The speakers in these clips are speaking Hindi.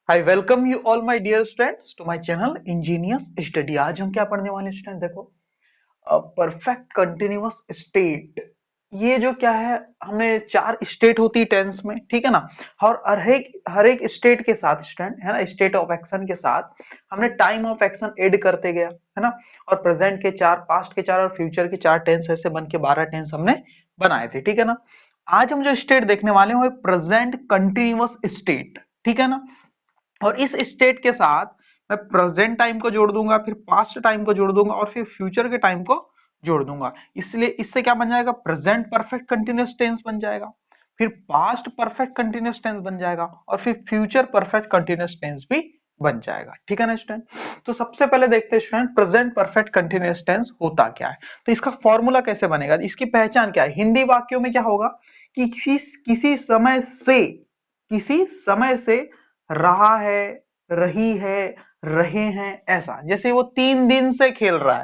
I welcome you all my dear students to my channel engineers study. आज हम क्या पढ़ने वाले स्टूडेंट, देखो परफेक्ट कंटिन्यूअस स्टेट। ये जो क्या है, हमें चार स्टेट होती है टेंस में, ठीक है ना। और हर एक स्टेट के साथ स्टूडेंट है ना, स्टेट ऑफ एक्शन के साथ हमने टाइम ऑफ एक्शन ऐड करते गया है ना। और प्रेजेंट के चार, पास्ट के चार और फ्यूचर के चार टेंस ऐसे बन के 12 टेंस हमने बनाए थे, ठीक है ना। आज हम जो स्टेट देखने वाले हैं वो प्रेजेंट कंटिन्यूअस स्टेट, ठीक है ना। और इस स्टेट के साथ मैं प्रेजेंट टाइम को जोड़ दूंगा, फिर पास्ट टाइम को जोड़ दूंगा और फिर फ्यूचर के टाइम को जोड़ दूंगा। इसलिए इससे क्या बन जाएगा, प्रेजेंट परफेक्ट कंटिन्यूअस टेंस बन जाएगा, फिर पास्ट परफेक्ट कंटिन्यूअस टेंस बन जाएगा और फिर फ्यूचर परफेक्ट कंटिन्यूअस टेंस भी बन जाएगा, ठीक है ना स्टूडेंट। तो सबसे पहले देखते हैं student, present perfect continuous tense होता क्या है। तो इसका फॉर्मूला कैसे बनेगा, इसकी पहचान क्या है। हिंदी वाक्यों में क्या होगा कि किसी समय से रहा रही है, रहे हैं, ऐसा। जैसे वो 3 दिन से खेल रहा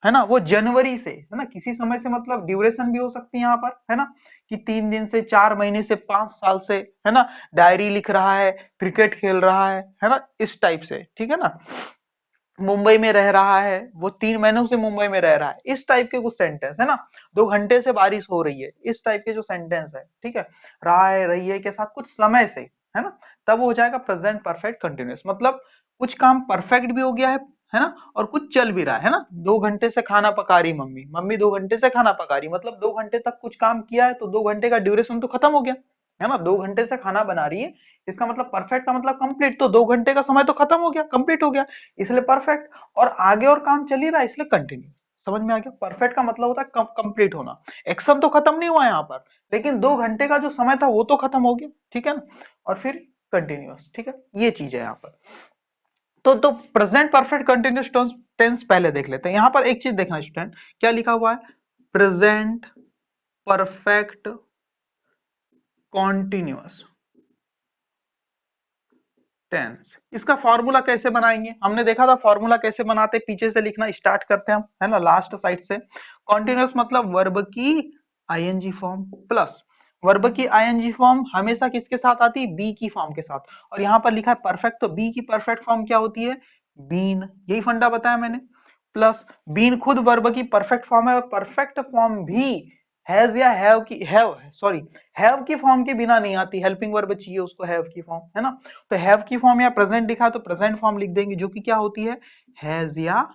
है ना, वो जनवरी से है ना। किसी समय से मतलब ड्यूरेशन भी हो सकती है यहाँ पर, है ना, कि 3 दिन से, 4 महीने से, 5 साल से, है ना। डायरी लिख रहा है, क्रिकेट खेल रहा है ना, इस टाइप से, ठीक है ना। मुंबई में रह रहा है, वो 3 महीनों से मुंबई में रह रहा है, इस टाइप के कुछ सेंटेंस है ना। 2 घंटे से बारिश हो रही है, इस टाइप के जो सेंटेंस है, ठीक है। रहा है, रही है के साथ कुछ समय से, है ना, तब हो जाएगा प्रेजेंट परफेक्ट कंटिन्यूअस। मतलब कुछ काम परफेक्ट भी हो गया है ना, और कुछ चल भी रहा है ना। 2 घंटे से खाना पका रही मम्मी, मम्मी 2 घंटे से खाना पका रही, मतलब 2 घंटे तक कुछ काम किया है, तो 2 घंटे का ड्यूरेशन तो खत्म हो गया, है ना। 2 घंटे से खाना बना रही है, इसका मतलब परफेक्ट का मतलब कंप्लीट, तो 2 घंटे का समय तो खत्म हो गया, कंप्लीट हो गया, इसलिए परफेक्ट। और आगे और काम चल ही रहा है, इसलिए कंटिन्यू। समझ में आ गया, परफेक्ट का मतलब होता है कंप्लीट होना। एक्शन तो खत्म नहीं हुआ यहाँ पर, लेकिन 2 घंटे का जो समय था वो तो खत्म हो गया, ठीक है ना। और फिर कंटिन्यूअस, ठीक है, ये चीज है यहाँ पर। तो प्रेजेंट परफेक्ट कंटिन्यूअस टेंस पहले देख लेते हैं। यहाँ पर एक चीज देखना स्टूडेंट, क्या लिखा हुआ है, प्रेजेंट परफेक्ट कॉन्टिन्यूअस टेंस। इसका फॉर्मूला कैसे बनाएंगे, हमने देखा था फॉर्मूला कैसे बनाते, पीछे से लिखना स्टार्ट करते हैं हम, है ना, लास्ट साइड से। कॉन्टिन्यूअस मतलब वर्ब की आईएनजी फॉर्म प्लस, वर्ब की आईएनजी फॉर्म हमेशा किसके साथ आती है, बी की फॉर्म के साथ। और यहाँ पर लिखा है परफेक्ट, तो बी की परफेक्ट फॉर्म क्या होती है, बीन। यही फंडा बताया मैंने। प्लस बीन खुद वर्ब की परफेक्ट फॉर्म है, और परफेक्ट फॉर्म भी हैज या हैव की, हैव सॉरी, हैव की फॉर्म के बिना नहीं आती, हेल्पिंग वर्ब चाहिए उसको, हैव की फॉर्म, है ना। तो हैव की फॉर्म या प्रेजेंट लिखा तो प्रेजेंट फॉर्म लिख देंगे, जो कि क्या होती है, हैज या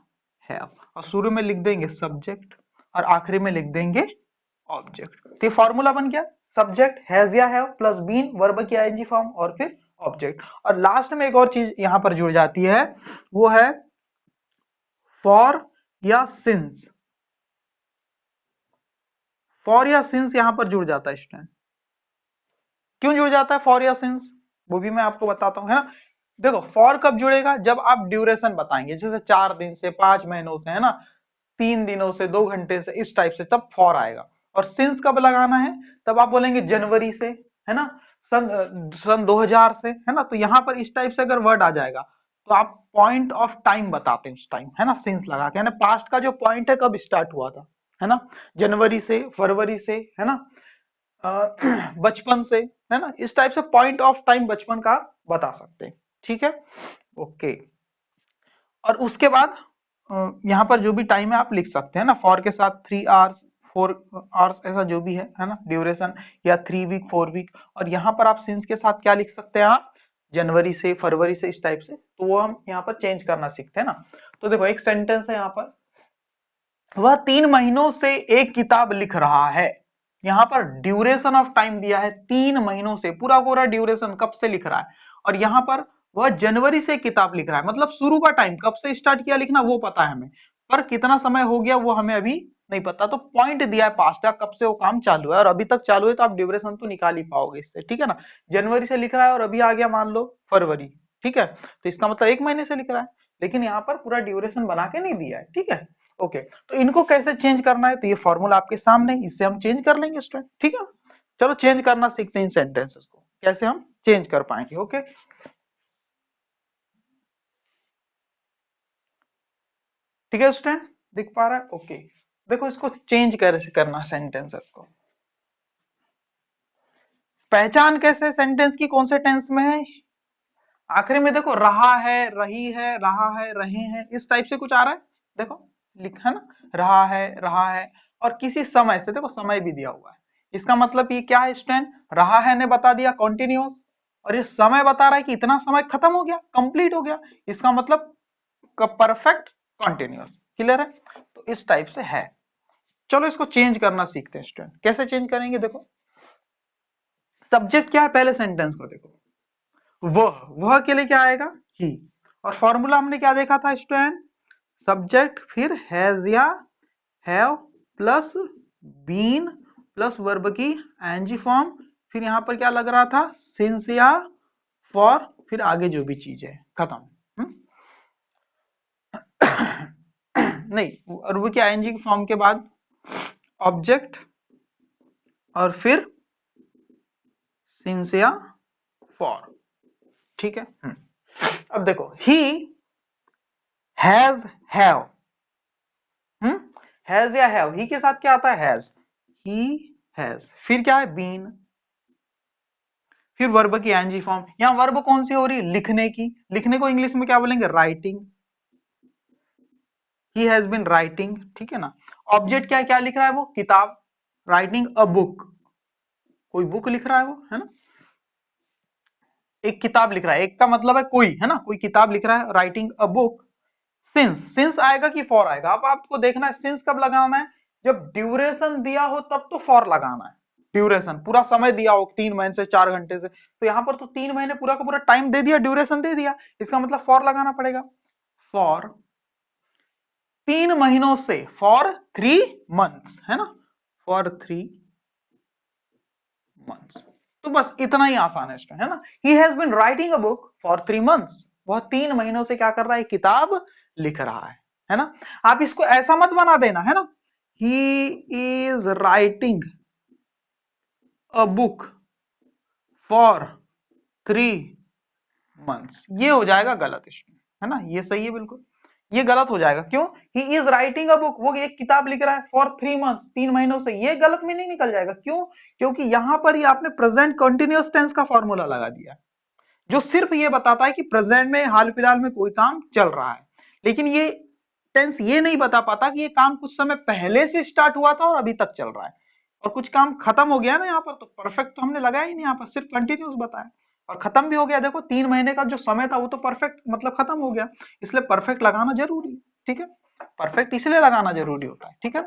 हैव। और शुरू में लिख देंगे सब्जेक्ट और आखिरी में लिख देंगे ऑब्जेक्ट। तो ये फॉर्मूला बन गया, सब्जेक्ट हैज या हैव प्लस बीन वर्ब की आईएनजी फॉर्म और फिर ऑब्जेक्ट। और लास्ट में एक और चीज यहां पर जुड़ जाती है, वो है फॉर या सिंस। फॉर या सिंस यहां पर जुड़ जाता है स्टूडेंट। क्यों जुड़ जाता है फॉर या सिंस, वो भी मैं आपको बताता हूँ, है ना। देखो फॉर कब जुड़ेगा, जब आप ड्यूरेशन बताएंगे, जैसे 4 दिन से, 5 महीनों से, है ना, 3 दिनों से, 2 घंटे से, इस टाइप से, तब फॉर आएगा। और सिंस कब लगाना है, तब आप बोलेंगे जनवरी से, है ना, सन 2000 से, है ना। तो यहाँ पर इस टाइप से अगर वर्ड आ जाएगा, तो आप पॉइंट ऑफ टाइम बताते हैं उस टाइम, है ना, सिंस लगा के, है ना, पास्ट का जो पॉइंट है कब स्टार्ट हुआ था, है ना, जनवरी से, फरवरी से, है ना, अ, बचपन से, है ना, इस टाइप से पॉइंट ऑफ टाइम बचपन का बता सकते हैं, ठीक है, ओके। और उसके बाद यहाँ पर जो भी टाइम है आप लिख सकते हैं ना, फॉर के साथ 3 आवर्स, 4 आवर्स, ऐसा जो भी है ना, ड्यूरेशन, या 3 वीक, 4 वीक। और यहाँ पर आप सिंस के साथ क्या लिख सकते हैं आप, जनवरी से, फरवरी से, इस टाइप से। तो वो हम यहाँ पर चेंज करना सीखते हैं ना। तो देखो एक सेंटेंस है यहाँ पर, वह 3 महीनों से एक किताब लिख रहा है। यहाँ पर ड्यूरेशन ऑफ टाइम दिया है, 3 महीनों से, पूरा पूरा ड्यूरेशन कब से लिख रहा है। और यहाँ पर वह जनवरी से किताब लिख रहा है, मतलब शुरू का टाइम कब से स्टार्ट किया लिखना वो पता है हमें, पर कितना समय हो गया वो हमें अभी नहीं पता। तो पॉइंट दिया है पास्ट का, कब से वो काम चालू है, और अभी तक चालू है, तो आप ड्यूरेशन तो निकाल ही पाओगे इससे, ठीक है ना। जनवरी से लिख रहा है और अभी आ गया मान लो फरवरी, ठीक है, तो इसका मतलब 1 महीने से लिख रहा है, लेकिन यहाँ पर पूरा ड्यूरेशन बना के नहीं दिया है, ठीक है, ओके। तो इनको कैसे चेंज करना है, तो ये फॉर्मूला आपके सामने है, इससे हम चेंज कर लेंगे स्टूडेंट, ठीक है। चलो चेंज करना सीखते हैं इन सेंटेंसेस को, कैसे हम चेंज कर पाएंगे, ओके। ठीक है स्टूडेंट, दिख पा रहा है, ओके। देखो इसको चेंज कैसे करना सेंटेंसेस को, पहचान कैसे सेंटेंस की कौन से टेंस में है, आखिरी में देखो रहा है, रही है, रहा है, रहे हैं, इस टाइप से कुछ आ रहा है। देखो लिखा है ना, रहा है, और किसी समय से, देखो समय भी दिया हुआ है। इसका मतलब ये क्या है स्टूडेंट, रहा है ने बता दिया कॉन्टिन्यूअस, और ये समय बता रहा है कि इतना समय खत्म हो गया, कंप्लीट हो गया। इसका मतलब परफेक्ट कॉन्टिन्यूअस। क्लियर है? तो इस टाइप से है। चलो इसको चेंज करना सीखते हैं स्टूडेंट। कैसे चेंज करेंगे? देखो सब्जेक्ट क्या है पहले सेंटेंस को, देखो वह के लिए क्या आएगा, ही। और फॉर्मूला हमने क्या देखा था स्टूडेंट, सब्जेक्ट फिर हैज या have plus been plus verb की एनजी फॉर्म, फिर यहां पर क्या लग रहा था, सिंस या फॉर, फिर आगे जो भी चीज है खत्म। हम्म? नहीं, वर्ब की आईएनजी की फॉर्म के बाद ऑब्जेक्ट और फिर सिंस या फॉर। ठीक है। अब देखो ही हैज हैव, हैज या हैव, ही के साथ क्या आता है, हैज, ही हैज, फिर क्या है, बीन, फिर वर्ब की एनजी फॉर्म। यहां वर्ब कौन सी हो रही है, लिखने की। लिखने को इंग्लिश में क्या बोलेंगे, writing. He has been writing, ठीक है ना। ऑब्जेक्ट क्या क्या लिख रहा है, वो किताब, राइटिंग अ बुक, कोई बुक लिख रहा है वो, है ना। एक किताब लिख रहा है, एक का मतलब है कोई, है ना, कोई किताब लिख रहा है, राइटिंग अ बुक। सिंस आएगा कि फॉर आएगा, अब आपको देखना है सिंस कब लगाना है, जब ड्यूरेशन दिया हो तब तो फॉर लगाना है। ड्यूरेशन पूरा समय दिया हो, 3 महीने से 4 घंटे से, तो यहां पर तो 3 महीने पूरा का पूरा टाइम दे दिया, ड्यूरेशन दे दिया, इसका मतलब फॉर लगाना पड़ेगा। फॉर 3 महीनों से, फॉर 3 मंथ्स, है ना, फॉर 3 मंथ्स। तो बस इतना ही आसान है ना। He has been writing a book for 3 months, वह 3 महीनों से क्या कर रहा है, किताब लिख रहा है ना। आप इसको ऐसा मत बना देना, है ना, he is writing a book for 3 months, ये हो जाएगा गलत इसमें, है ना। ये सही है बिल्कुल, ये गलत हो जाएगा। क्यों, he is writing a book, वो एक किताब लिख रहा है फॉर 3 मंथ्स, 3 महीनों से, ये गलत में नहीं निकल जाएगा। क्यों, क्योंकि यहां पर ही आपने प्रेजेंट कंटिन्यूअस टेंस का फॉर्मूला लगा दिया, जो सिर्फ ये बताता है कि प्रेजेंट में हाल फिलहाल में कोई काम चल रहा है। लेकिन ये टेंस ये नहीं बता पाता कि ये काम कुछ समय पहले से स्टार्ट हुआ था और अभी तक चल रहा है, और कुछ काम खत्म हो गया ना यहाँ पर, तो परफेक्ट तो हमने लगाया ही नहीं, यहाँ पर सिर्फ कंटिन्यूस बताया और खत्म भी हो गया। देखो 3 महीने का जो समय था वो तो परफेक्ट मतलब खत्म हो गया, इसलिए परफेक्ट लगाना जरूरी है। ठीक है, परफेक्ट इसलिए लगाना जरूरी होता है। ठीक है,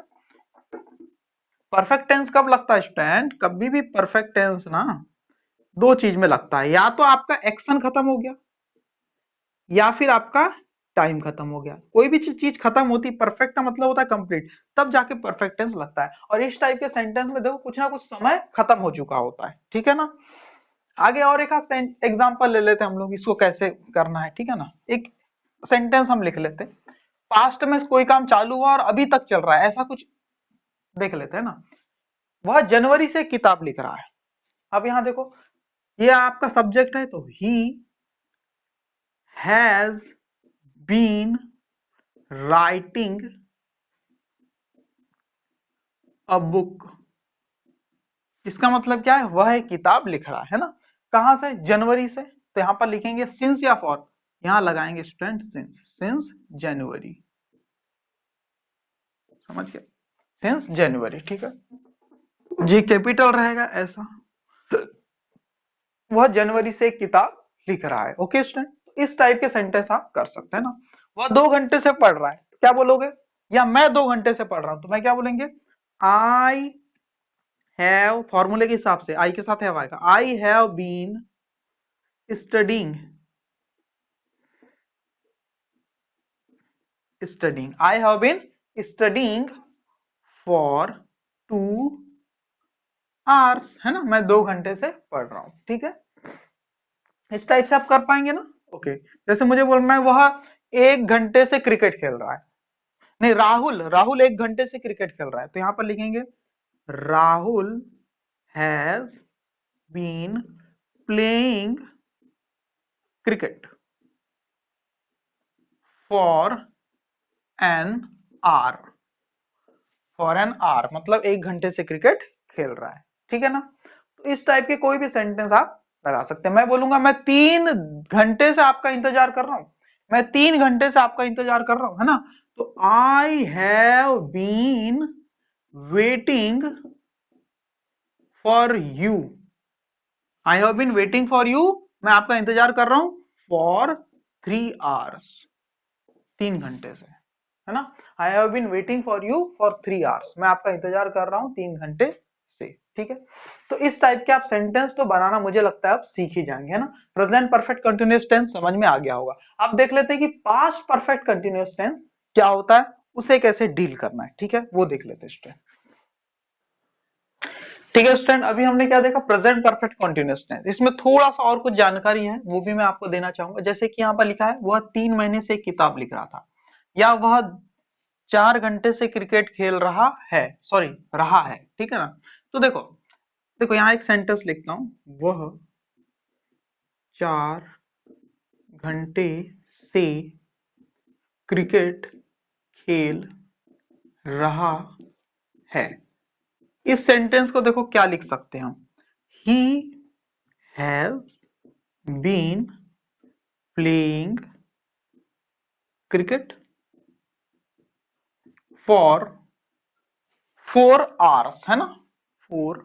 परफेक्ट टेंस कब लगता है स्टूडेंट, कभी भी परफेक्ट टेंस ना दो चीज में लगता है, या तो आपका एक्शन खत्म हो गया या फिर आपका टाइम खत्म हो गया। कोई भी चीज खत्म होती, परफेक्ट का मतलब होता है कंप्लीट, तब जाके परफेक्ट टेंस लगता है। और इस टाइप के सेंटेंस में देखो कुछ ना कुछ समय खत्म हो चुका होता है। ठीक है ना। आगे और एक एग्जांपल ले लेते हैं हम लोग, इसको कैसे करना है। ठीक है ना, एक सेंटेंस हम लिख लेते हैं, पास्ट में कोई काम चालू हुआ और अभी तक चल रहा है, ऐसा कुछ देख लेते हैं ना। वह जनवरी से किताब लिख रहा है। अब यहां देखो, ये आपका सब्जेक्ट है, तो he has been writing a book, इसका मतलब क्या है, वह एक किताब लिख रहा है ना। कहां से, जनवरी से, तो यहां पर लिखेंगे सिंस या फॉर, यहां लगाएंगे स्टूडेंट सिंस, सिंस जनवरी, समझ गए, सिंस जनवरी। ठीक है, जी कैपिटल रहेगा ऐसा, वह जनवरी से एक किताब लिख रहा है। ओके स्टूडेंट, इस टाइप के सेंटेंस आप कर सकते हैं ना। वह 2 घंटे से पढ़ रहा है, क्या बोलोगे, या मैं 2 घंटे से पढ़ रहा हूं, तो मैं क्या बोलेंगे, आई हैव, फॉर्मूले के हिसाब से आई के साथ हैव आएगा, I have been studying, I have been studying for 2 hours, है ना, मैं 2 घंटे से पढ़ रहा हूं। ठीक है, इस टाइप से आप कर पाएंगे ना। ओके, जैसे मुझे बोलना है वह 1 घंटे से क्रिकेट खेल रहा है, नहीं, राहुल राहुल 1 घंटे से क्रिकेट खेल रहा है, तो यहां पर लिखेंगे Rahul has been playing cricket for an hour, for an hour मतलब 1 घंटे से क्रिकेट खेल रहा है। ठीक है ना, तो इस टाइप के कोई भी सेंटेंस आप लगा सकते हैं। मैं बोलूंगा मैं 3 घंटे से आपका इंतजार कर रहा हूं, मैं 3 घंटे से आपका इंतजार कर रहा हूं, है ना। तो I have been waiting for you, I have been waiting for you, मैं आपका इंतजार कर रहा हूं फॉर 3 आवर्स, 3 घंटे से, है ना। I have been waiting for you for 3 hours, मैं आपका इंतजार कर रहा हूं 3 घंटे से, ठीक है। तो इस टाइप के आप सेंटेंस तो बनाना मुझे लगता है आप सीख ही जाएंगे, है ना। प्रेजेंट परफेक्ट कंटिन्यूअस टेंस समझ में आ गया होगा। आप देख लेते हैं कि पास्ट परफेक्ट कंटिन्यूअस टेंस क्या होता है, उसे कैसे डील करना है, ठीक है, वो देख लेते हैं स्टूडेंट। ठीक है स्टूडेंट, अभी हमने क्या देखा, प्रेजेंट परफेक्ट कंटिन्यूअस टेंस। इसमें थोड़ा सा और कुछ जानकारी है, वो भी मैं आपको देना चाहूंगा। जैसे कि यहाँ पर लिखा है वह 3 महीने से एक किताब लिख रहा था, या वह 4 घंटे से क्रिकेट खेल रहा है, सॉरी रहा है, ठीक है ना। तो देखो, देखो यहाँ एक सेंटेंस लिखता हूं, वह 4 घंटे से क्रिकेट खेल रहा है। इस सेंटेंस को देखो क्या लिख सकते हैं हम, he has been playing cricket for 4 hours, है ना, 4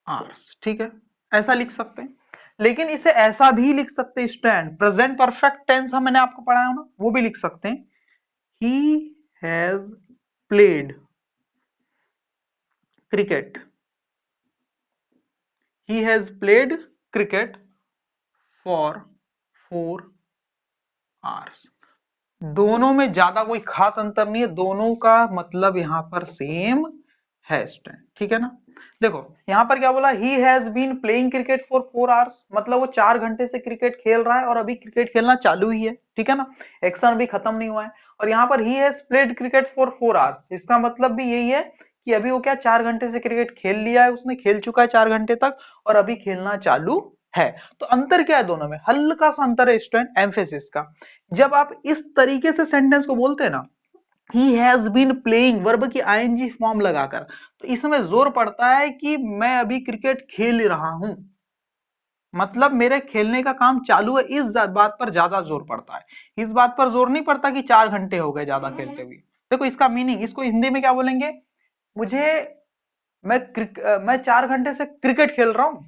आवर्स, ठीक है, ऐसा लिख सकते हैं। लेकिन इसे ऐसा भी लिख सकते हैं स्टूडेंट, प्रेजेंट परफेक्ट टेंस हम मैंने आपको पढ़ाया ना, वो भी लिख सकते हैं, he has played cricket, he has played cricket for 4 hours. दोनों में ज्यादा कोई खास अंतर नहीं है, दोनों का मतलब यहां पर सेम है स्टूडेंट, ठीक है ना। देखो यहां पर क्या बोला, he has been playing cricket for 4 hours, मतलब वो 4 घंटे से क्रिकेट खेल रहा है और अभी क्रिकेट खेलना चालू ही है, ठीक है ना, एक्शन अभी खत्म नहीं हुआ है। और यहाँ पर he has played cricket for 4 hours, इसका मतलब भी यही है कि अभी वो क्या 4 घंटे से क्रिकेट खेल लिया है, उसने खेल चुका है 4 घंटे तक, और अभी खेलना चालू है। तो अंतर क्या है दोनों में, हल्का सा अंतर है स्टूडेंट, एम्फेसिस का। जब आप इस तरीके से सेंटेंस को बोलते हैं ना, he has been playing, verb की आईएनजी फॉर्म लगाकर, तो इसमें जोर पड़ता है कि मैं अभी क्रिकेट खेल रहा हूं, मतलब मेरे खेलने का काम चालू है, इस बात पर ज्यादा जोर पड़ता है। इस बात पर जोर नहीं पड़ता कि 4 घंटे हो गए ज्यादा खेलते हुए। देखो इसका मीनिंग, इसको हिंदी में क्या बोलेंगे, मुझे मैं 4 घंटे से क्रिकेट खेल रहा हूं,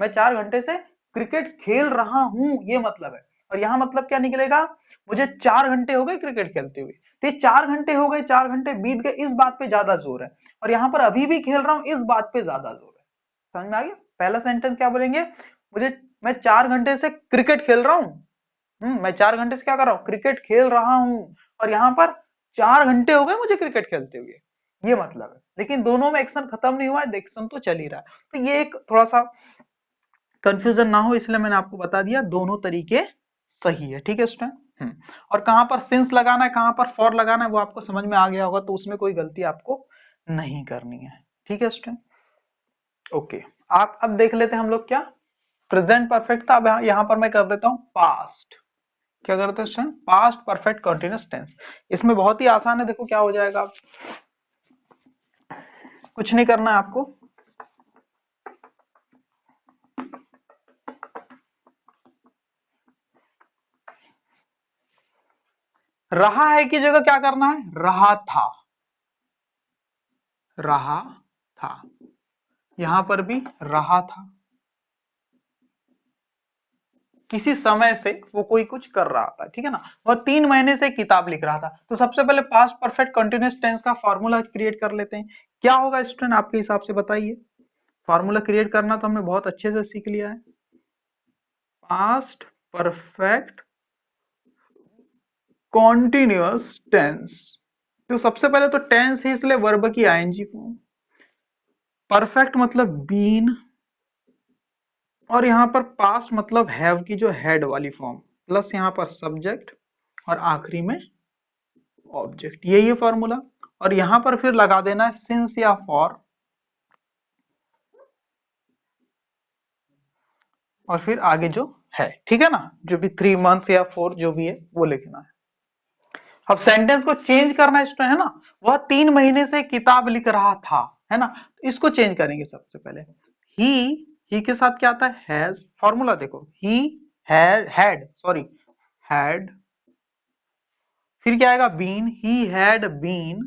मैं 4 घंटे से क्रिकेट खेल रहा हूं, ये मतलब है। और यहाँ मतलब क्या निकलेगा, मुझे 4 घंटे हो गए क्रिकेट खेलते हुए, तो ये 4 घंटे हो गए, 4 घंटे बीत गए, इस बात पे ज्यादा जोर है। और यहाँ पर अभी भी खेल रहा हूं, इस बात पे ज्यादा जोर है। समझ में आ गया, पहला सेंटेंस क्या बोलेंगे, मुझे मैं 4 घंटे से क्रिकेट खेल रहा हूँ, मैं 4 घंटे से क्या कर रहा हूँ, क्रिकेट खेल रहा हूँ। और यहाँ पर 4 घंटे हो गए मुझे क्रिकेट खेलते हुए, ये मतलब है। लेकिन दोनों में एक्शन खत्म नहीं हुआ है, एक्शन तो चल ही रहा है। तो ये एक थोड़ा सा कंफ्यूजन ना हो इसलिए मैंने आपको बता दिया, दोनों तरीके सही है, ठीक है स्टूडेंट। और कहां पर सिंस लगाना है, कहां पर फॉर लगाना है, वो आपको समझ में आ गया होगा, तो उसमें कोई गलती आपको नहीं करनी है, ठीक है स्टूडेंट। ओके, आप अब देख लेते हैं हम लोग क्या, प्रेजेंट परफेक्ट था, अब यहाँ पर मैं कर देता हूं पास्ट। क्या करते हैं student, past perfect continuous tense. इसमें बहुत ही आसान है, देखो क्या हो जाएगा, कुछ नहीं करना है आपको, रहा है की जगह क्या करना है, रहा था, रहा था, यहां पर भी रहा था, किसी समय से वो कोई कुछ कर रहा था, ठीक है ना। वह 3 महीने से किताब लिख रहा था। तो सबसे पहले पास्ट परफेक्ट कंटिन्यूअस टेंस का फॉर्मूला क्रिएट कर लेते हैं। क्या होगा स्टूडेंट आपके हिसाब से बताइए, फॉर्मूला क्रिएट करना तो हमने बहुत अच्छे से सीख लिया है। पास्ट परफेक्ट कॉन्टिन्यूअस टेंस, तो सबसे पहले तो टेंस है इसलिए वर्ब की आईएनजी फॉर्म, परफेक्ट मतलब बीन, और यहां पर पास्ट मतलब हैव की जो हेड वाली फॉर्म, प्लस यहां पर सब्जेक्ट, और आखिरी में ऑब्जेक्ट, यही है फॉर्मूला। और यहां पर फिर लगा देना है सिंस या फॉर, और फिर आगे जो है, ठीक है ना, जो भी 3 मंथ्स या 4 जो भी है वो लिखना है। अब सेंटेंस को चेंज करना है ना, वह 3 महीने से किताब लिख रहा था, है ना, इसको चेंज करेंगे सबसे पहले, ही ही के साथ क्या आता है, हैज। फॉर्मूला देखो, ही हैड, फिर क्या आएगा, बीन, ही हैड बीन,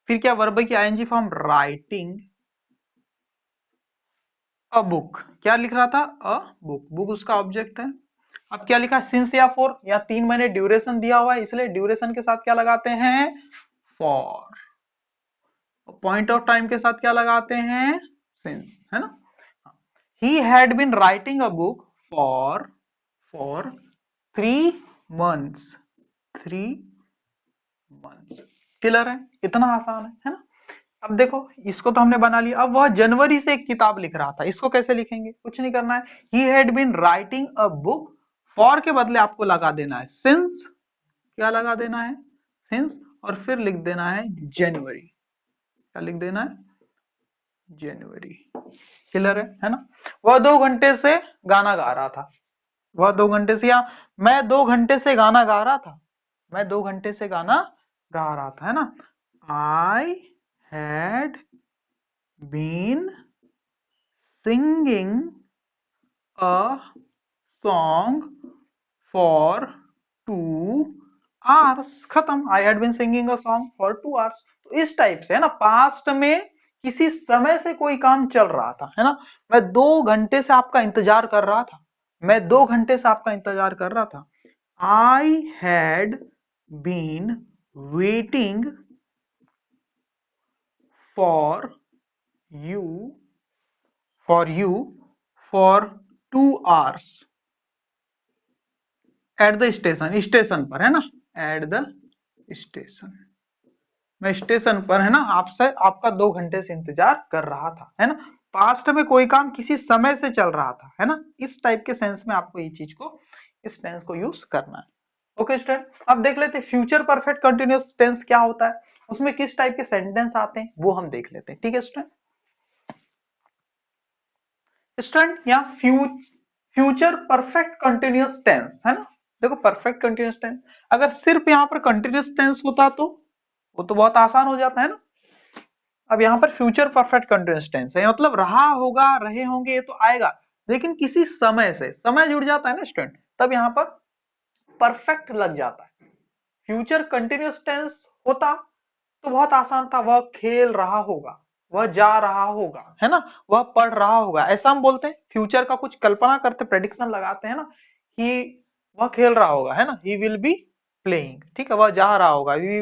फिर क्या वर्ब की ING form writing a book, क्या लिख रहा था, अ बुक, बुक उसका ऑब्जेक्ट है। अब क्या लिखा, सिंस या फॉर, या 3 महीने ड्यूरेशन दिया हुआ है, इसलिए ड्यूरेशन के साथ क्या लगाते हैं, फॉर। पॉइंट ऑफ टाइम के साथ क्या लगाते हैं, सिंस, है ना। He had been writing a book for 3 months, 3 months. Clear है, इतना आसान है ना। अब देखो, इसको तो हमने बना लिया। अब वह जनवरी से एक किताब लिख रहा था, इसको कैसे लिखेंगे, कुछ नहीं करना है, he had been writing a book, for के बदले आपको लगा देना है सिंस, क्या लगा देना है, सिंस, और फिर लिख देना है जनवरी, क्या लिख देना है, जनवरी। क्लियर है ना। वह 2 घंटे से गाना गा रहा था, वह 2 घंटे से, या मैं 2 घंटे से गाना गा रहा था, मैं 2 घंटे से गाना गा रहा था, है ना। I had been singing a song for 2 hours, खत्म। I had been singing a song for 2 hours. तो इस टाइप से, है ना, पास्ट में किसी समय से कोई काम चल रहा था, है ना। मैं 2 घंटे से आपका इंतजार कर रहा था, मैं 2 घंटे से आपका इंतजार कर रहा था। I had been waiting for you for 2 hours at the station, station पर, है ना, एट द स्टेशन, मैं स्टेशन पर, है ना, आपसे आपका 2 घंटे से इंतजार कर रहा था, है ना। पास्ट में कोई काम किसी समय से चल रहा था, है ना। इस टाइप के सेंस में आपको ये चीज को, इस टेंस को यूज करना है। ओके स्टूडेंट, अब देख लेते हैं फ्यूचर परफेक्ट कंटिन्यूअस टेंस क्या होता है, उसमें किस टाइप के सेंटेंस आते हैं वो हम देख लेते हैं, ठीक है स्टूडेंट। स्टूडेंट यहाँ फ्यूचर परफेक्ट कंटिन्यूअस टेंस, है ना। देखो परफेक्ट कंटिन्यूअस टेंस, अगर सिर्फ यहाँ पर कंटिन्यूअस टेंस होता तो वो तो बहुत आसान हो जाता है ना। अब यहाँ पर फ्यूचर परफेक्ट कंटिन्यूअस टेंस है, मतलब रहा होगा, रहे होंगे, ये तो आएगा, लेकिन किसी समय से, समय जुड़ जाता है ना स्टूडेंट, तब यहाँ पर परफेक्ट लग जाता है। फ्यूचर कंटिन्यूअस टेंस होता तो बहुत आसान था, वह खेल रहा होगा, वह जा रहा होगा, है ना, वह पढ़ रहा होगा, ऐसा हम बोलते हैं। फ्यूचर का कुछ कल्पना करते, प्रेडिक्शन लगाते हैं ना, कि वह खेल रहा होगा, है ना, ही विल बी प्लेइंग, ठीक है, वह जा रहा होगा, ही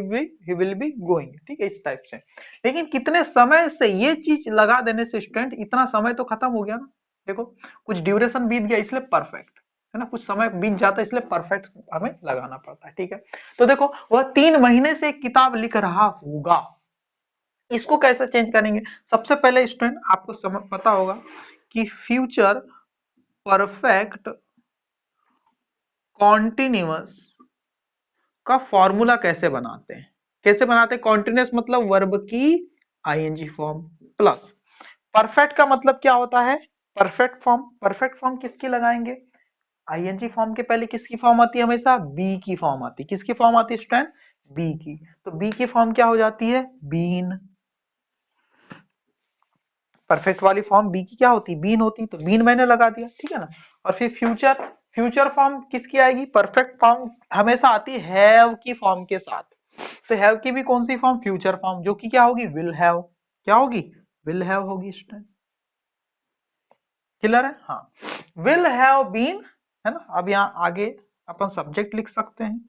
विल बी गोइंग, ठीक है, इस टाइप से। लेकिन कितने समय से, ये चीज लगा देने से स्टूडेंट, इतना समय तो खत्म हो गया ना। देखो कुछ ड्यूरेशन बीत गया, इसलिए परफेक्ट, है ना, कुछ समय बीत जाता है, इसलिए परफेक्ट हमें लगाना पड़ता है, ठीक है। तो देखो, वह 3 महीने से एक किताब लिख रहा होगा, इसको कैसे चेंज करेंगे। सबसे पहले स्टूडेंट आपको समझ पता होगा कि फ्यूचर परफेक्ट कॉन्टिन्यूअस का फॉर्मूला कैसे बनाते हैं, कैसे बनाते हैं। कॉन्टिन्यूअस मतलब वर्ब की आईएनजी फॉर्म प्लस, परफेक्ट का मतलब क्या होता है, परफेक्ट फॉर्म। परफेक्ट फॉर्म किसकी लगाएंगे, आईएनजी फॉर्म के पहले किसकी फॉर्म आती है, हमेशा बी की फॉर्म आती है। किसकी फॉर्म आती है स्टूडेंट, बी की। तो बी की फॉर्म क्या हो जाती है, बीन। परफेक्ट वाली फॉर्म बी की क्या होती, बीन होती, तो बीन मैंने लगा दिया, ठीक है ना। और फिर फ्यूचर, फ्यूचर फॉर्म किसकी आएगी, परफेक्ट फॉर्म हमेशा आती है हैव की फॉर्म के साथ। तो हैव की भी कौन सी फॉर्म, फ्यूचर फॉर्म, जो कि क्या होगी, विल हैव, क्या होगी, विल हैव होगी स्टूडेंट। क्लियर है, हाँ, विल हैव बीन, है ना। अब यहाँ आगे अपन सब्जेक्ट लिख सकते हैं,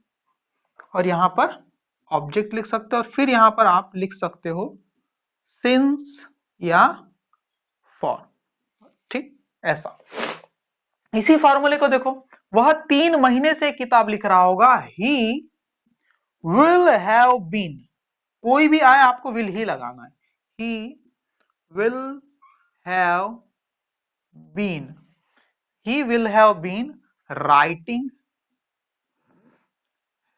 और यहाँ पर ऑब्जेक्ट लिख सकते हो, और फिर यहाँ पर आप लिख सकते हो सिंस या फॉर, ठीक, ऐसा। इसी फॉर्मूले को देखो, वह 3 महीने से किताब लिख रहा होगा, ही विल हैव बीन, कोई भी आए आपको विल ही लगाना है, he will have been, he will have been writing,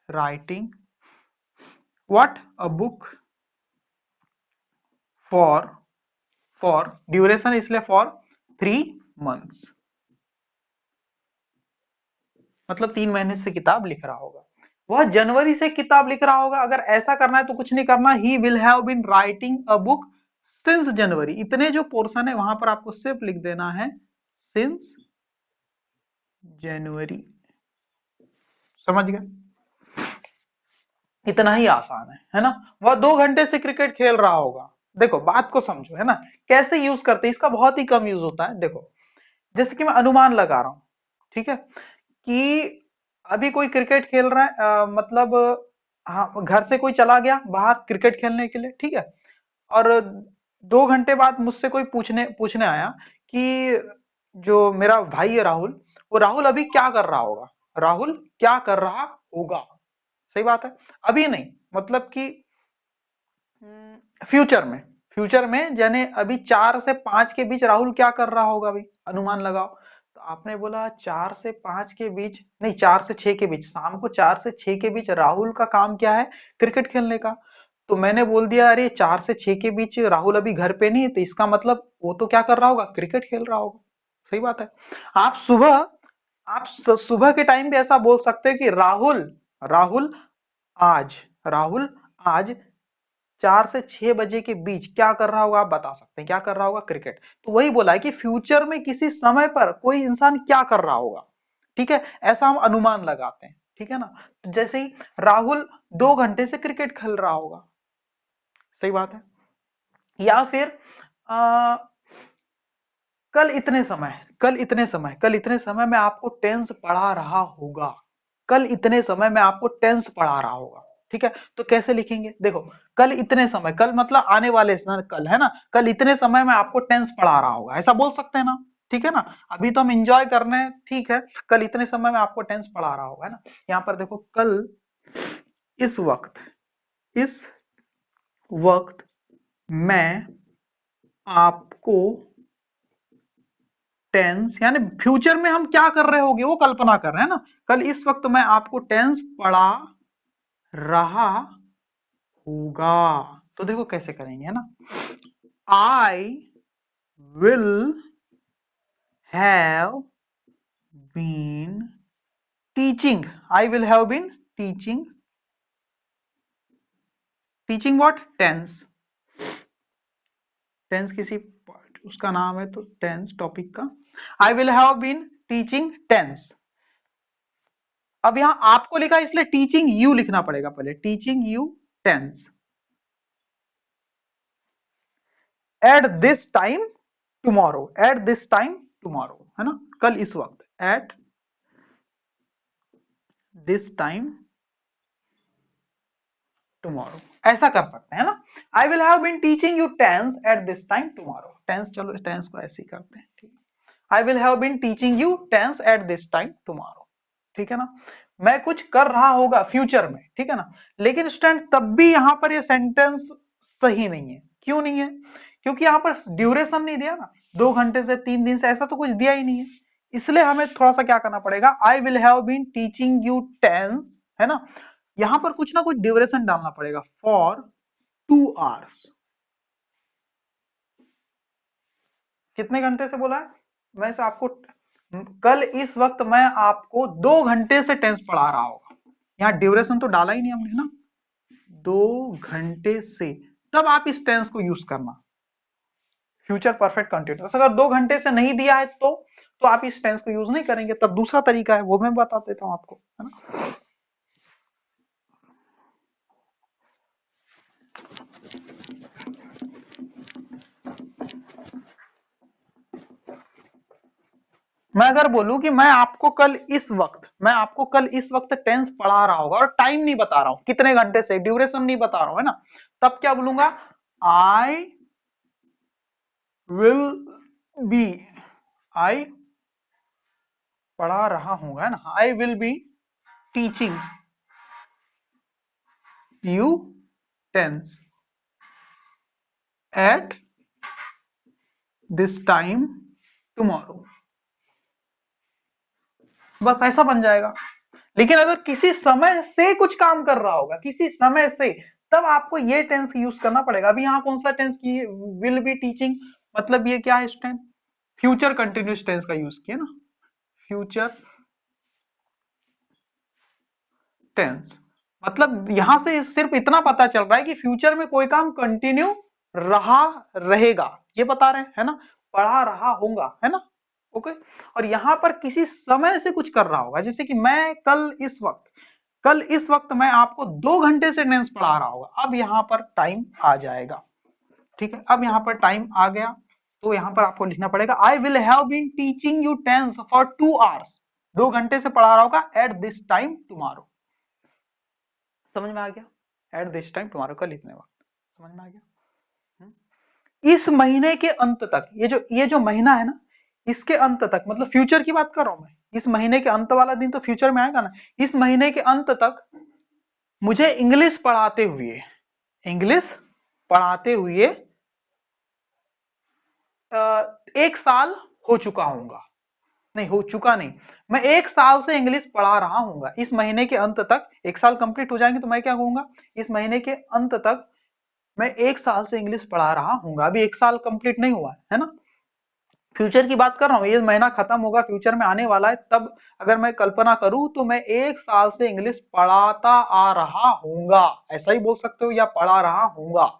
writing what, a book for, for duration, इसलिए फॉर 3 मंथ्स, मतलब 3 महीने से किताब लिख रहा होगा। वह जनवरी से किताब लिख रहा होगा, अगर ऐसा करना है तो कुछ नहीं करना, he will have been writing a book since January, इतने जो पोर्शन है वहां पर आपको सिर्फ लिख देना है सिंस जनवरी। समझ गए? इतना ही आसान है ना? वह 2 घंटे से क्रिकेट खेल रहा होगा। देखो बात को समझो, है ना? कैसे यूज करते हैं इसका? बहुत ही कम यूज होता है। देखो जैसे कि मैं अनुमान लगा रहा हूं, ठीक है, कि अभी कोई क्रिकेट खेल रहा है, मतलब हाँ, घर से कोई चला गया बाहर क्रिकेट खेलने के लिए, ठीक है, और 2 घंटे बाद मुझसे कोई पूछने पूछने आया कि जो मेरा भाई है राहुल, वो राहुल अभी क्या कर रहा होगा, राहुल क्या कर रहा होगा। सही बात है। अभी नहीं, मतलब कि फ्यूचर में, फ्यूचर में यानी अभी 4 से 5 के बीच राहुल क्या कर रहा होगा, अभी अनुमान लगाओ। तो आपने बोला 4 से 5 के बीच नहीं, 4 से 6 के बीच, शाम को 4 से 6 के बीच राहुल का काम क्या है? क्रिकेट खेलने का। तो मैंने बोल दिया अरे 4 से 6 के बीच राहुल अभी घर पे नहीं है, तो इसका मतलब वो तो क्या कर रहा होगा? क्रिकेट खेल रहा होगा। सही बात है। आप सुबह सुबह के टाइम पे ऐसा बोल सकते हैं कि राहुल राहुल आज राहुल आज 4 से 6 बजे के बीच क्या कर रहा होगा? आप बता सकते हैं क्या कर रहा होगा? क्रिकेट। तो वही बोला है कि फ्यूचर में किसी समय पर कोई इंसान क्या कर रहा होगा, ठीक है, ऐसा हम अनुमान लगाते हैं, ठीक है ना? तो जैसे ही राहुल 2 घंटे से क्रिकेट खेल रहा होगा। सही बात है। या फिर आ, कल इतने समय में आपको टेंस पढ़ा रहा होगा। कल इतने समय में आपको टेंस पढ़ा रहा होगा, ठीक है। तो कैसे लिखेंगे? देखो कल इतने समय, कल मतलब आने वाले समय, कल है ना, कल इतने समय में आपको टेंस पढ़ा रहा होगा, ऐसा बोल सकते हैं ना? ठीक है ना? अभी तो हम इंजॉय कर रहे हैं, ठीक है, कल इतने समय में आपको टेंस पढ़ा रहा होगा, है ना? यहाँ पर देखो कल इस वक्त, इस वक्त मैं आपको टेंस, यानी फ्यूचर में हम क्या कर रहे होंगे वो कल्पना कर रहे हैं ना। कल इस वक्त मैं आपको टेंस पढ़ा रहा होगा। तो देखो कैसे करेंगे, है ना? I will have been teaching, I will have been teaching, teaching what? Tense. Tense किसी उसका नाम है, तो टेंस टॉपिक का। I will have been teaching tense. अब यहां आपको लिखा इसलिए टीचिंग यू लिखना पड़ेगा पहले, teaching you tense at this time tomorrow, eight this time tomorrow, है ना? कल इस वक्त, एट दिस टाइम टुमारो, ऐसा कर सकते हैं ना। I will have been teaching you tense at this time tomorrow. Tense, चलो टेंस को ऐसे ही करते हैं, ठीक है। I will have been teaching you tense at this time tomorrow, ठीक है ना? मैं कुछ कर रहा होगा फ्यूचर में, ठीक है ना? लेकिन स्टूडेंट तब भी यहां पर ये सेंटेंस सही नहीं है। क्यों नहीं है? क्योंकि यहां पर ड्यूरेशन नहीं दिया ना, 2 घंटे से 3 दिन से, ऐसा तो कुछ दिया ही नहीं है। इसलिए हमें थोड़ा सा क्या करना पड़ेगा, I will have been teaching you tense, है ना, यहां पर कुछ ना कुछ ड्यूरेशन डालना पड़ेगा, फॉर 2 आवर्स। कितने घंटे से बोला है? मैं से आपको कल इस वक्त मैं आपको 2 घंटे से टेंस पढ़ा रहा होगा। यहाँ ड्यूरेशन तो डाला ही नहीं हमने ना, 2 घंटे से, तब आप इस टेंस को यूज करना, फ्यूचर परफेक्ट कंटिन्यूअस। अगर 2 घंटे से नहीं दिया है तो आप इस टेंस को यूज नहीं करेंगे, तब दूसरा तरीका है, वो मैं बता देता हूं आपको, है ना? मैं अगर बोलूं कि मैं आपको कल इस वक्त टेंस पढ़ा रहा होगा, और टाइम नहीं बता रहा हूं कितने घंटे से, ड्यूरेशन नहीं बता रहा हूं, है ना, तब क्या बोलूंगा? आई विल बी, आई पढ़ा रहा हूँ, है ना, I will be teaching you tense at this time tomorrow. बस ऐसा बन जाएगा। लेकिन अगर किसी समय से कुछ काम कर रहा होगा, किसी समय से, तब आपको ये टेंस यूज करना पड़ेगा। अभी यहाँ कौन सा टेंस की, विल बी टीचिंग, मतलब ये क्या है इस टाइम? फ्यूचर कंटिन्यूस टेंस का यूज किया ना, फ्यूचर टेंस। मतलब यहां से सिर्फ इतना पता चल रहा है कि फ्यूचर में कोई काम कंटिन्यू रहा रहेगा, ये बता रहे हैं, है ना? पढ़ा रहा होगा, है ना? ओके। और यहां पर किसी समय से कुछ कर रहा होगा, जैसे कि मैं कल इस वक्त मैं आपको 2 घंटे से टेंस पढ़ा रहा होगा, अब यहां पर टाइम आ जाएगा। ठीक है, अब यहां पर टाइम आ गया, तो यहां पर आपको लिखना पड़ेगा I will have been teaching you tense for 2 hours, 2 घंटे से पढ़ा रहा होगा एट दिस टाइम टुमारो। समझ में आ गया, एट दिस टाइम टुमारो, कल इतने वक्त। समझ में आ गया। इस महीने के अंत तक, ये जो महीना है ना, इसके अंत तक, मतलब फ्यूचर की बात कर रहा हूं मैं, इस महीने के अंत वाला दिन तो फ्यूचर में आएगा ना, इस महीने के अंत तक मुझे इंग्लिश पढ़ाते हुए 1 साल हो चुका हूंगा, नहीं हो चुका नहीं, मैं 1 साल से इंग्लिश पढ़ा रहा हूंगा। इस महीने के अंत तक 1 साल कंप्लीट हो जाएंगे तो मैं क्या कहूंगा, इस महीने के अंत तक मैं 1 साल से इंग्लिश पढ़ा रहा हूंगा। अभी 1 साल कंप्लीट नहीं हुआ है ना, फ्यूचर की बात कर रहा हूँ, ये महीना खत्म होगा, फ्यूचर में आने वाला है, तब अगर मैं कल्पना करूं तो मैं 1 साल से इंग्लिश पढ़ाता आ रहा हूंगा, ऐसा ही बोल सकते हो, या पढ़ा रहा हूंगा।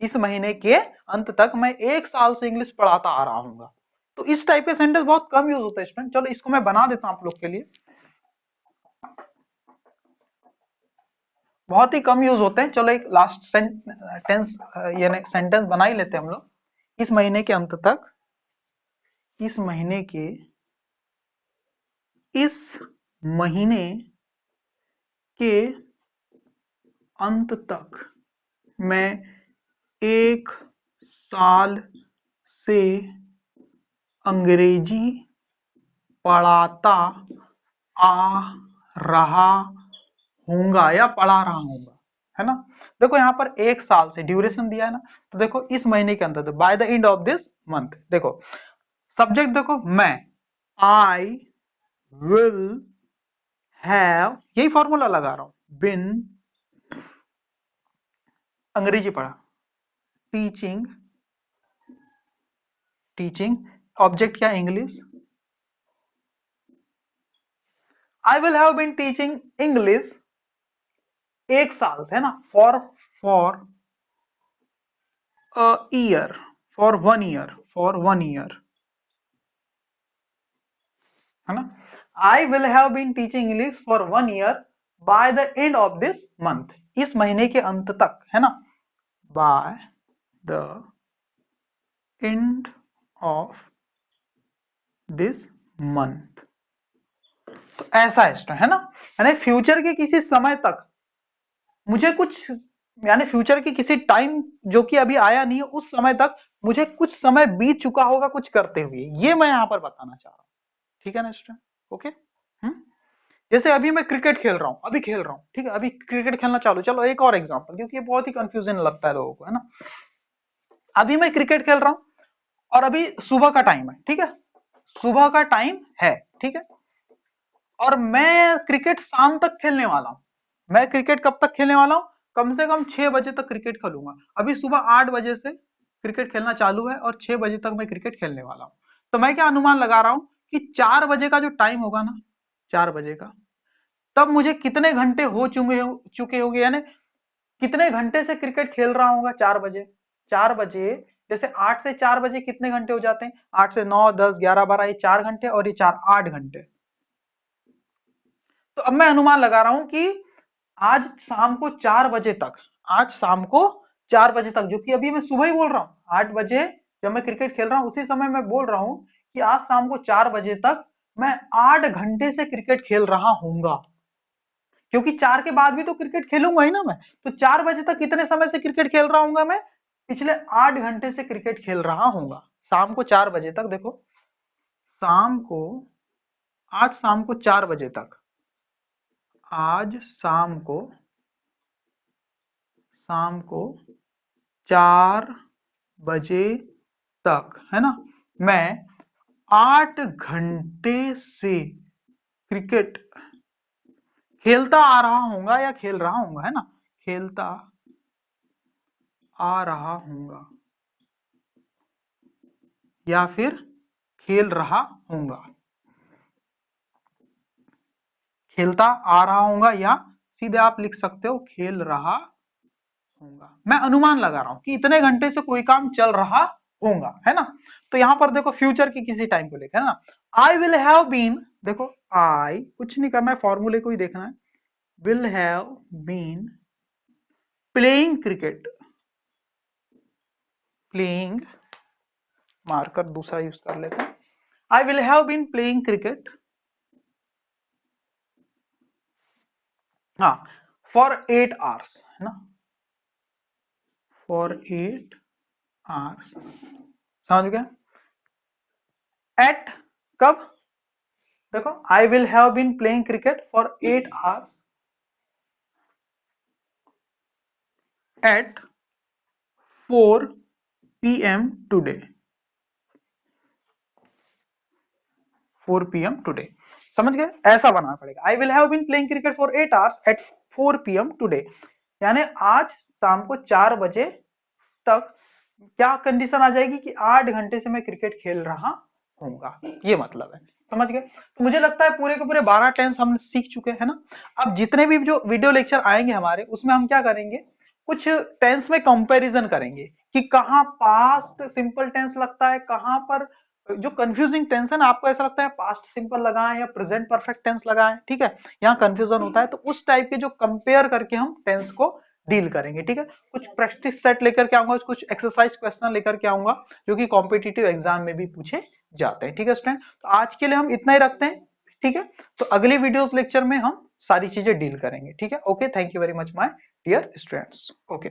इस महीने के अंत तक मैं 1 साल से इंग्लिश पढ़ाता आ रहा हूंगा। तो इस टाइप के सेंटेंस बहुत कम यूज होता है स्टूडेंट। चलो इसको मैं बना देता हूं आप लोग के लिए, बहुत ही कम यूज होते हैं। चलो एक लास्ट टेंस यानी सेंटेंस बना ही लेते हैं हम लोग। इस महीने के अंत तक, इस महीने के इस महीने के अंत तक मैं 1 साल से अंग्रेजी पढ़ाता आ रहा हूंगा या पढ़ा रहा हूंगा, है ना। देखो यहाँ पर 1 साल से ड्यूरेशन दिया है ना, तो देखो इस महीने के अंदर, by the end of this month, देखो सब्जेक्ट देखो मैं, आई विल हैव, यही फॉर्मूला लगा रहा हूं, बिन अंग्रेजी पढ़ा, टीचिंग, ऑब्जेक्ट क्या, English, I will have been teaching English 1 साल से, है ना, for a year, for 1 year, है ना। I will have been teaching English for 1 year by the end of this month, इस महीने के अंत तक, है ना, bye the end of this month. तो ऐसा है ना, यानी फ्यूचर के किसी समय तक मुझे कुछ, यानी फ्यूचर के किसी टाइम जो कि अभी आया नहीं है, उस समय तक मुझे कुछ समय बीत चुका होगा कुछ करते हुए, ये मैं यहां पर बताना चाह रहा हूं। ठीक है ना स्टूडेंट, ओके। हम्म जैसे अभी मैं क्रिकेट खेल रहा हूँ, ठीक है, अभी क्रिकेट खेलना चालू, चलो एक और एग्जांपल, क्योंकि ये बहुत ही कंफ्यूजन लगता है लोगों को, है ना। अभी मैं क्रिकेट खेल रहा हूँ और अभी सुबह का टाइम है, ठीक है, सुबह का टाइम है, ठीक है, और मैं क्रिकेट शाम तक खेलने वाला हूँ। मैं क्रिकेट कब तक खेलने वाला हूँ, कम से कम 6 बजे तक क्रिकेट खेलूंगा। अभी सुबह 8 बजे से क्रिकेट खेलना चालू है और 6 बजे तक मैं क्रिकेट खेलने वाला हूँ। तो मैं क्या अनुमान लगा रहा हूँ कि 4 बजे का जो टाइम होगा ना, 4 बजे का, तब मुझे कितने घंटे हो चुके होंगे, यानी कितने घंटे से क्रिकेट खेल रहा हूँ 4 बजे। 4 बजे, जैसे 8 से 4 बजे कितने घंटे हो जाते हैं, 8 से 9 10 11 12, ये 4 घंटे, और ये 4 8 घंटे। तो अब मैं अनुमान लगा रहा हूं कि आज शाम को 4 बजे तक, आज शाम को 4 बजे तक, जो कि अभी मैं सुबह ही बोल रहा हूं, 8 बजे जब मैं क्रिकेट खेल रहा हूं उसी समय मैं बोल रहा हूं कि आज शाम को 4 बजे तक मैं 8 घंटे से क्रिकेट खेल रहा हूंगा, क्योंकि 4 के बाद भी तो क्रिकेट खेलूंगा ही ना मैं। तो 4 बजे तक कितने समय से क्रिकेट खेल रहा हूंगा मैं, पिछले 8 घंटे से क्रिकेट खेल रहा हूंगा, शाम को 4 बजे तक। देखो शाम को, आज शाम को 4 बजे तक, आज शाम को 4 बजे तक, है ना, मैं 8 घंटे से क्रिकेट खेलता आ रहा हूंगा या खेल रहा हूंगा, है ना, खेलता आ रहा हूंगा या फिर खेल रहा हूंगा, खेलता आ रहा हूंगा, या सीधे आप लिख सकते हो खेल रहा हूंगा। मैं अनुमान लगा रहा हूं कि इतने घंटे से कोई काम चल रहा होगा, है ना। तो यहाँ पर देखो फ्यूचर की किसी टाइम को लेकर, है ना। आई विल हैव बीन, देखो आई कुछ नहीं करना है, फॉर्मूले को ही देखना है। Will have been playing cricket, playing, marker दूसरा यूज कर लेते हैं। I will have been playing cricket, हाँ, फॉर 8 आवर्स, है ना, फॉर 8 आवर्स, समझ गया। एट, कब, देखो I will have been playing cricket for 8 hours at 4 PM today, 4 PM today, समझ गए, ऐसा बनाना पड़ेगा। I will have been playing cricket for 8 hours at 4 PM today, यानी आज शाम को 4 बजे तक क्या कंडीशन आ जाएगी कि 8 घंटे से मैं क्रिकेट खेल रहा हूँगा, ये मतलब है, समझ गए। तो मुझे लगता है पूरे के पूरे 12 टेंस हम सीख चुके हैं ना। अब जितने भी जो वीडियो लेक्चर आएंगे हमारे, उसमें हम क्या करेंगे, कुछ टेंस में कंपैरिजन करेंगे कि कहाँ पास्ट सिंपल टेंस लगता है, कहाँ पर जो कंफ्यूजिंग टेंस है ना, आपको ऐसा लगता है पास्ट सिंपल लगाएं या प्रेजेंट परफेक्ट टेंस लगाएं, ठीक है, यहाँ कंफ्यूजन होता है, तो उस टाइप के जो कंपेयर करके हम टेंस को डील करेंगे, ठीक है। कुछ प्रैक्टिस सेट लेकर के आऊंगा, कुछ एक्सरसाइज क्वेश्चन लेकर के आऊंगा जो कि कॉम्पिटिटिव एग्जाम में भी पूछे जाते हैं, ठीक है स्टूडेंट। तो आज के लिए हम इतना ही रखते हैं, ठीक है। तो अगली वीडियोस लेक्चर में हम सारी चीजें डील करेंगे, ठीक है। Okay, thank you very much my dear students, okay.